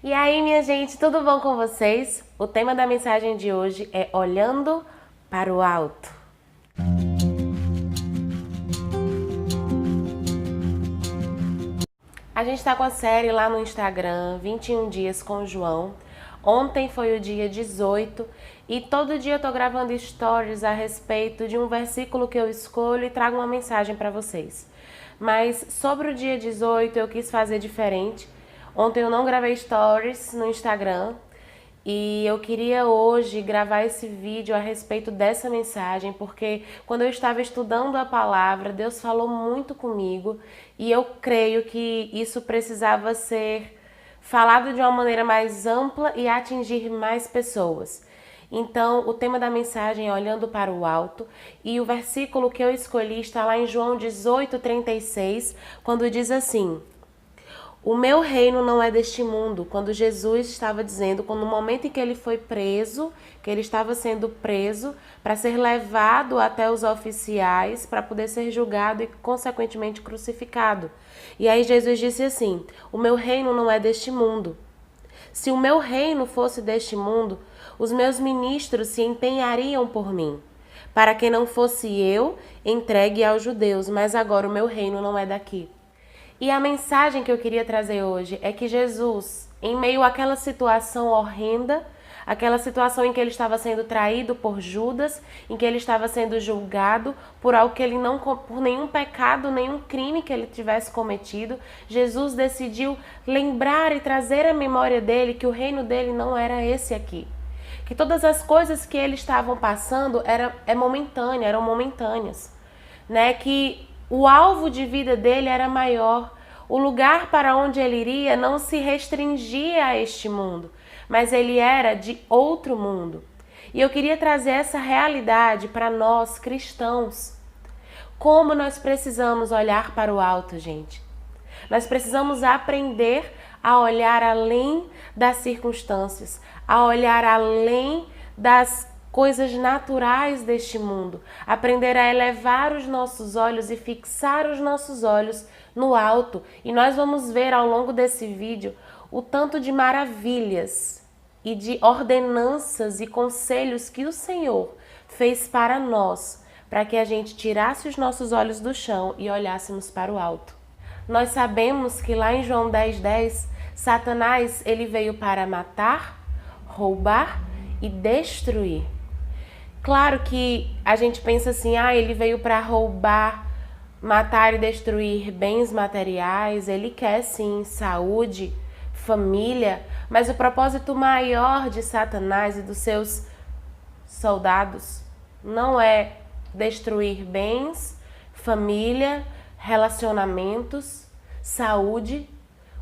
E aí, minha gente, tudo bom com vocês? O tema da mensagem de hoje é Olhando para o Alto. A gente está com a série lá no Instagram, 21 dias com o João. Ontem foi o dia 18 e todo dia eu tô gravando stories a respeito de um versículo que eu escolho e trago uma mensagem para vocês. Mas sobre o dia 18 eu quis fazer diferente. Ontem eu não gravei stories no Instagram e eu queria hoje gravar esse vídeo a respeito dessa mensagem, porque quando eu estava estudando a palavra, Deus falou muito comigo e eu creio que isso precisava ser falado de uma maneira mais ampla e atingir mais pessoas. Então, o tema da mensagem é Olhando para o Alto, e o versículo que eu escolhi está lá em João 18:36, quando diz assim: o meu reino não é deste mundo. Quando Jesus estava dizendo, quando no momento em que ele foi preso, que ele estava sendo preso para ser levado até os oficiais para poder ser julgado e consequentemente crucificado. E aí Jesus disse assim: o meu reino não é deste mundo. Se o meu reino fosse deste mundo, os meus ministros se empenhariam por mim, para que não fosse eu entregue aos judeus, mas agora o meu reino não é daqui. E a mensagem que eu queria trazer hoje é que Jesus, em meio àquela situação horrenda, aquela situação em que ele estava sendo traído por Judas, em que ele estava sendo julgado por algo que ele não, por nenhum pecado, nenhum crime que ele tivesse cometido, Jesus decidiu lembrar e trazer à memória dele que o reino dele não era esse aqui. Que todas as coisas que ele estavam passando eram momentâneas, né? Que o alvo de vida dele era maior. O lugar para onde ele iria não se restringia a este mundo, mas ele era de outro mundo. E eu queria trazer essa realidade para nós cristãos. Como nós precisamos olhar para o alto, gente. Nós precisamos aprender a olhar além das circunstâncias, a olhar além das coisas naturais deste mundo, aprender a elevar os nossos olhos e fixar os nossos olhos no alto. E nós vamos ver ao longo desse vídeo o tanto de maravilhas e de ordenanças e conselhos que o Senhor fez para nós, para que a gente tirasse os nossos olhos do chão e olhássemos para o alto. Nós sabemos que lá em João 10:10, Satanás ele veio para matar, roubar e destruir. Claro que a gente pensa assim, ele veio para roubar, matar e destruir bens materiais, ele quer sim saúde, família, mas o propósito maior de Satanás e dos seus soldados não é destruir bens, família, relacionamentos, saúde.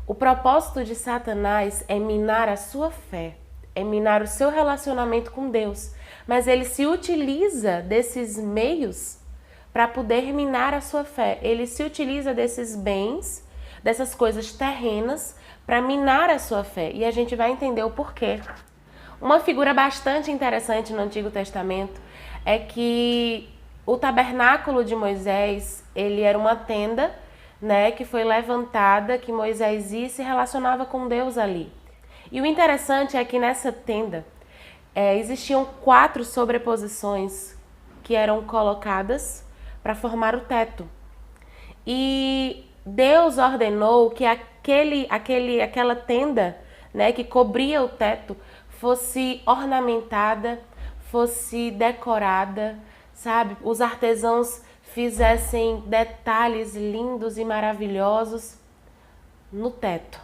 O propósito de Satanás é minar a sua fé, é minar o seu relacionamento com Deus, mas ele se utiliza desses meios para poder minar a sua fé. Ele se utiliza desses bens, dessas coisas terrenas, para minar a sua fé. E a gente vai entender o porquê. Uma figura bastante interessante no Antigo Testamento é que o tabernáculo de Moisés, ele era uma tenda, né, que foi levantada, que Moisés ia e se relacionava com Deus ali. E o interessante é que nessa tenda existiam 4 sobreposições que eram colocadas para formar o teto. E Deus ordenou que aquela tenda, né, que cobria o teto fosse ornamentada, fosse decorada, sabe? Os artesãos fizessem detalhes lindos e maravilhosos no teto.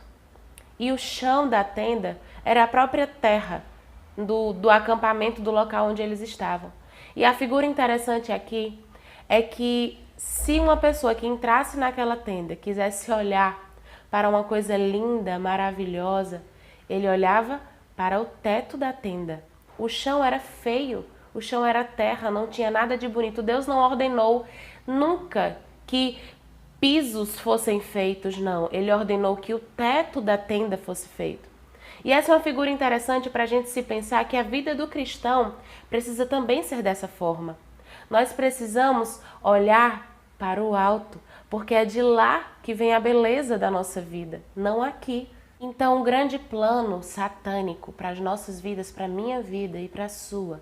E o chão da tenda era a própria terra do acampamento, do local onde eles estavam. E a figura interessante aqui é que se uma pessoa que entrasse naquela tenda quisesse olhar para uma coisa linda, maravilhosa, ele olhava para o teto da tenda. O chão era feio, o chão era terra, não tinha nada de bonito. Deus não ordenou nunca que pisos fossem feitos, não. Ele ordenou que o teto da tenda fosse feito. E essa é uma figura interessante para a gente se pensar que a vida do cristão precisa também ser dessa forma. Nós precisamos olhar para o alto, porque é de lá que vem a beleza da nossa vida, não aqui. Então, o grande plano satânico para as nossas vidas, para a minha vida e para a sua,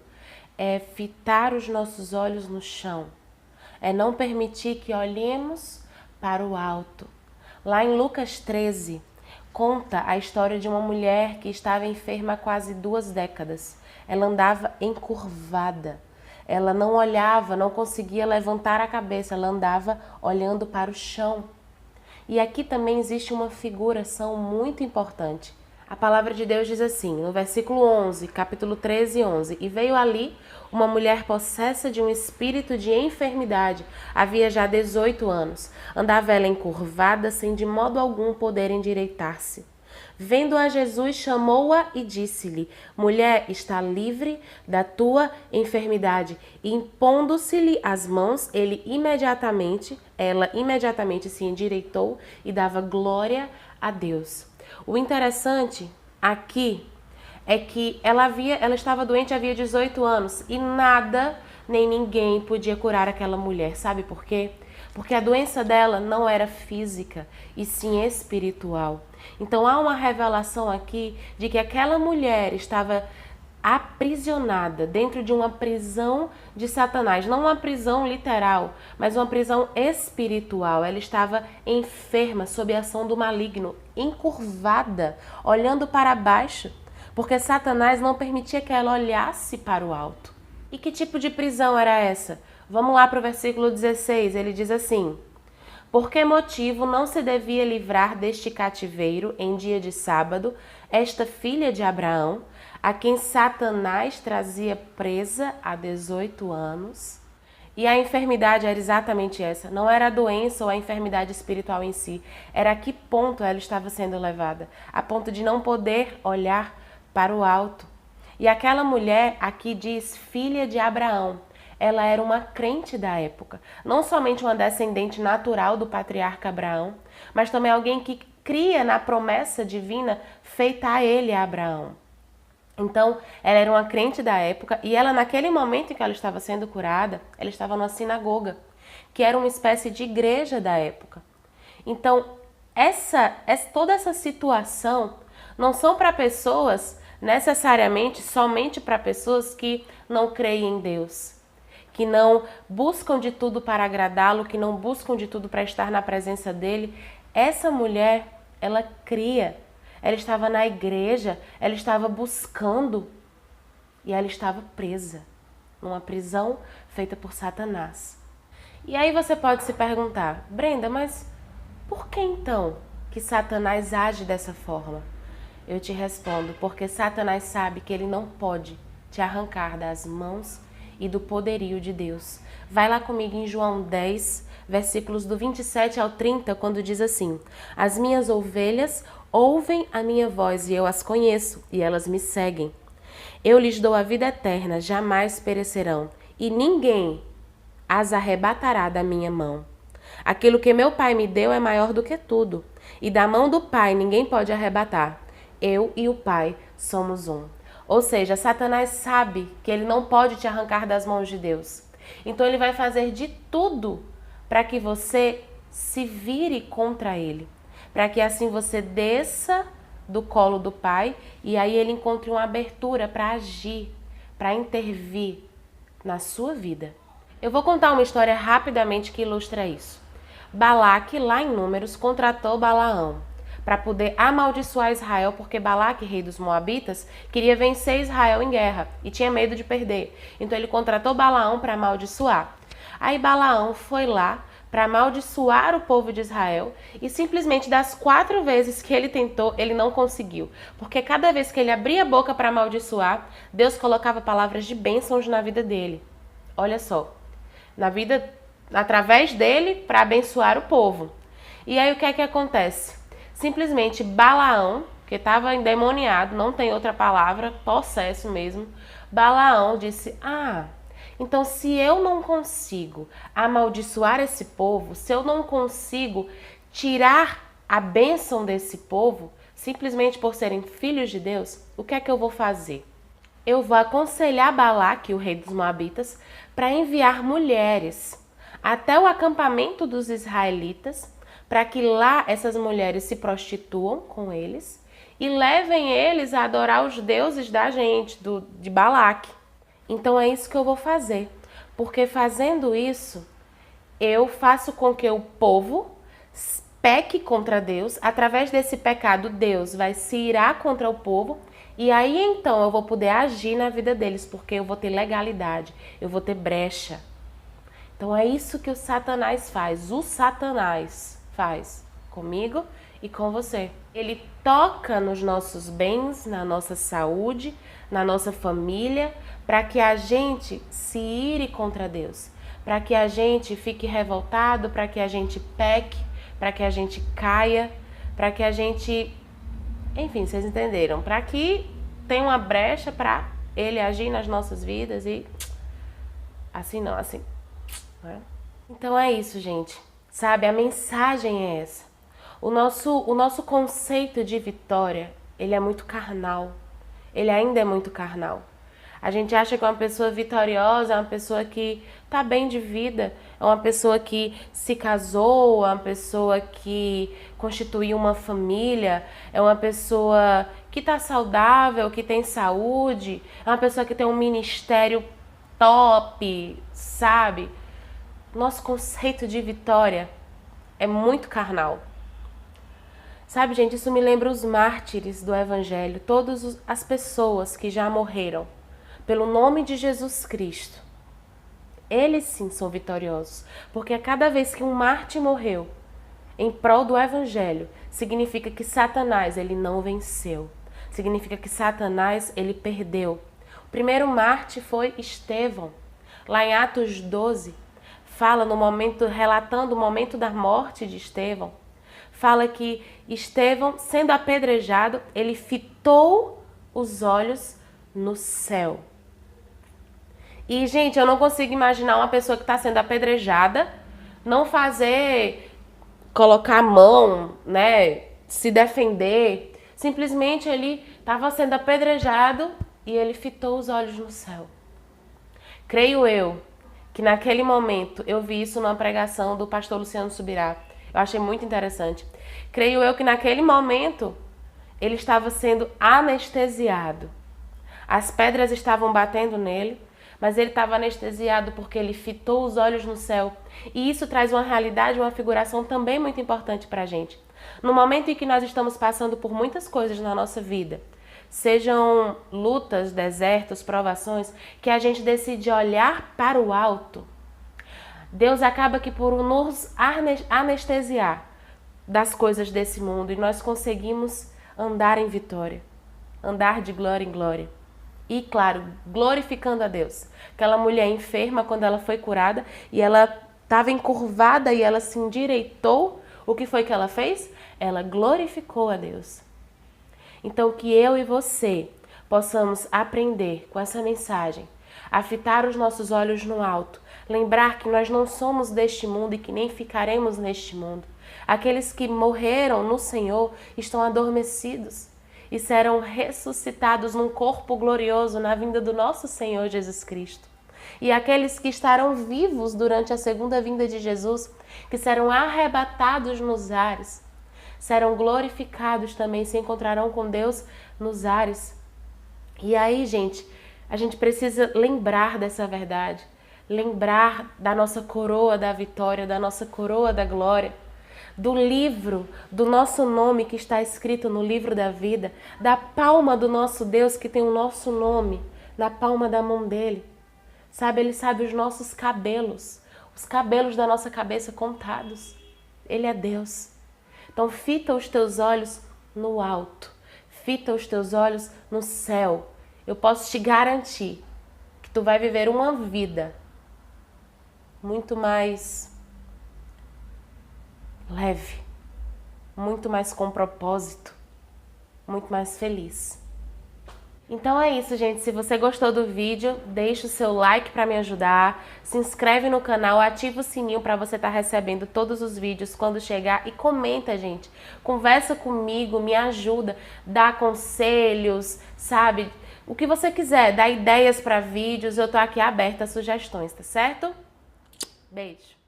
é fitar os nossos olhos no chão, é não permitir que olhemos para o alto. Lá em Lucas 13, conta a história de uma mulher que estava enferma há quase 2 décadas. Ela andava encurvada, ela não olhava, não conseguia levantar a cabeça, ela andava olhando para o chão. E aqui também existe uma figuração muito importante. A palavra de Deus diz assim, no versículo 11, capítulo 13, 11. E veio ali uma mulher possessa de um espírito de enfermidade. Havia já 18 anos. Andava ela encurvada, sem de modo algum poder endireitar-se. Vendo a Jesus, chamou-a e disse-lhe, mulher, está livre da tua enfermidade. E impondo-se-lhe as mãos, ela imediatamente se endireitou e dava glória a Deus. O interessante aqui é que ela estava doente havia 18 anos e nada nem ninguém podia curar aquela mulher. Sabe por quê? Porque a doença dela não era física, e sim espiritual. Então há uma revelação aqui de que aquela mulher estava aprisionada dentro de uma prisão de Satanás, não uma prisão literal, mas uma prisão espiritual. Ela estava enferma, sob a ação do maligno, encurvada, olhando para baixo, porque Satanás não permitia que ela olhasse para o alto. E que tipo de prisão era essa? Vamos lá para o versículo 16, ele diz assim: por que motivo não se devia livrar deste cativeiro em dia de sábado esta filha de Abraão, a quem Satanás trazia presa há 18 anos? E a enfermidade era exatamente essa, não era a doença ou a enfermidade espiritual em si, era a que ponto ela estava sendo levada, a ponto de não poder olhar para o alto. E aquela mulher aqui diz filha de Abraão. Ela era uma crente da época, não somente uma descendente natural do patriarca Abraão, mas também alguém que cria na promessa divina feita a ele, a Abraão. Então, ela era uma crente da época e ela, naquele momento em que ela estava sendo curada, ela estava numa sinagoga, que era uma espécie de igreja da época. Então, toda essa situação não são para pessoas, necessariamente, somente para pessoas que não creem em Deus, que não buscam de tudo para agradá-lo, que não buscam de tudo para estar na presença dele. Essa mulher, ela cria, ela estava na igreja, ela estava buscando e ela estava presa, numa prisão feita por Satanás. E aí você pode se perguntar, Brenda, mas por que então que Satanás age dessa forma? Eu te respondo, porque Satanás sabe que ele não pode te arrancar das mãos e do poderio de Deus. Vai lá comigo em João 10, versículos do 27 ao 30, quando diz assim: as minhas ovelhas ouvem a minha voz e eu as conheço e elas me seguem. Eu lhes dou a vida eterna, jamais perecerão e ninguém as arrebatará da minha mão. Aquilo que meu Pai me deu é maior do que tudo e da mão do Pai ninguém pode arrebatar. Eu e o Pai somos um. Ou seja, Satanás sabe que ele não pode te arrancar das mãos de Deus. Então ele vai fazer de tudo para que você se vire contra ele. Para que assim você desça do colo do Pai e aí ele encontre uma abertura para agir, para intervir na sua vida. Eu vou contar uma história rapidamente que ilustra isso. Balaque, lá em Números, contratou Balaão para poder amaldiçoar Israel, porque Balaque, rei dos Moabitas, queria vencer Israel em guerra e tinha medo de perder. Então ele contratou Balaão para amaldiçoar. Aí Balaão foi lá para amaldiçoar o povo de Israel e simplesmente das 4 vezes que ele tentou, ele não conseguiu. Porque cada vez que ele abria a boca para amaldiçoar, Deus colocava palavras de bênçãos na vida dele. Olha só, através dele para abençoar o povo. E aí o que é que acontece? Simplesmente Balaão, que estava endemoniado, não tem outra palavra, possesso mesmo, Balaão disse, então se eu não consigo amaldiçoar esse povo, se eu não consigo tirar a bênção desse povo, simplesmente por serem filhos de Deus, o que é que eu vou fazer? Eu vou aconselhar Balaque, o rei dos Moabitas, para enviar mulheres até o acampamento dos israelitas, para que lá essas mulheres se prostituam com eles e levem eles a adorar os deuses da gente, de Balaque. Então é isso que eu vou fazer, porque fazendo isso, eu faço com que o povo peque contra Deus. Através desse pecado, Deus vai se irar contra o povo, e aí então eu vou poder agir na vida deles, porque eu vou ter legalidade, eu vou ter brecha. Então é isso que o Satanás faz. O Satanás faz comigo e com você. Ele toca nos nossos bens, na nossa saúde, na nossa família, para que a gente se ire contra Deus, para que a gente fique revoltado, para que a gente peque, para que a gente caia, para que a gente... Enfim, vocês entenderam. Para que tenha uma brecha para ele agir nas nossas vidas e... Assim não, assim... Então é isso, gente. Sabe, a mensagem é essa. O nosso conceito de vitória, ele é muito carnal. Ele ainda é muito carnal. A gente acha que uma pessoa vitoriosa é uma pessoa que tá bem de vida, é uma pessoa que se casou, é uma pessoa que constituiu uma família, é uma pessoa que tá saudável, que tem saúde, é uma pessoa que tem um ministério top, sabe? Nosso conceito de vitória é muito carnal. Sabe, gente, isso me lembra os mártires do Evangelho, todas as pessoas que já morreram pelo nome de Jesus Cristo. Eles sim são vitoriosos, porque a cada vez que um mártir morreu em prol do Evangelho, significa que Satanás ele não venceu, significa que Satanás ele perdeu. O primeiro mártir foi Estevão, lá em Atos 12, fala no momento, relatando o momento da morte de Estevão, fala que Estevão, sendo apedrejado, ele fitou os olhos no céu. E, gente, eu não consigo imaginar uma pessoa que está sendo apedrejada não colocar a mão, né, se defender. Simplesmente ele estava sendo apedrejado e ele fitou os olhos no céu. Creio eu que naquele momento, eu vi isso numa pregação do pastor Luciano Subirá. Eu achei muito interessante. Creio eu que naquele momento, ele estava sendo anestesiado. As pedras estavam batendo nele, mas ele estava anestesiado porque ele fitou os olhos no céu. E isso traz uma realidade, uma figuração também muito importante para a gente. No momento em que nós estamos passando por muitas coisas na nossa vida, sejam lutas, desertos, provações, que a gente decide olhar para o alto, Deus acaba que por nos anestesiar das coisas desse mundo e nós conseguimos andar em vitória, andar de glória em glória. E, claro, glorificando a Deus. Aquela mulher enferma, quando ela foi curada e ela estava encurvada e ela se endireitou, o que foi que ela fez? Ela glorificou a Deus. Então, que eu e você possamos aprender com essa mensagem, a fitar os nossos olhos no alto, lembrar que nós não somos deste mundo e que nem ficaremos neste mundo. Aqueles que morreram no Senhor estão adormecidos e serão ressuscitados num corpo glorioso na vinda do nosso Senhor Jesus Cristo. E aqueles que estarão vivos durante a segunda vinda de Jesus, que serão arrebatados nos ares, serão glorificados também, se encontrarão com Deus nos ares. E aí, gente, a gente precisa lembrar dessa verdade, lembrar da nossa coroa da vitória, da nossa coroa da glória, do livro, do nosso nome que está escrito no livro da vida, da palma do nosso Deus que tem o nosso nome na palma da mão dele. Sabe, ele sabe os nossos cabelos, os cabelos da nossa cabeça contados. Ele é Deus. Então fita os teus olhos no alto, fita os teus olhos no céu. Eu posso te garantir que tu vai viver uma vida muito mais leve, muito mais com propósito, muito mais feliz. Então é isso, gente. Se você gostou do vídeo, deixa o seu like para me ajudar, se inscreve no canal, ativa o sininho para você estar recebendo todos os vídeos quando chegar e comenta, gente. Conversa comigo, me ajuda, dá conselhos, sabe? O que você quiser, dá ideias para vídeos, eu tô aqui aberta a sugestões, tá certo? Beijo!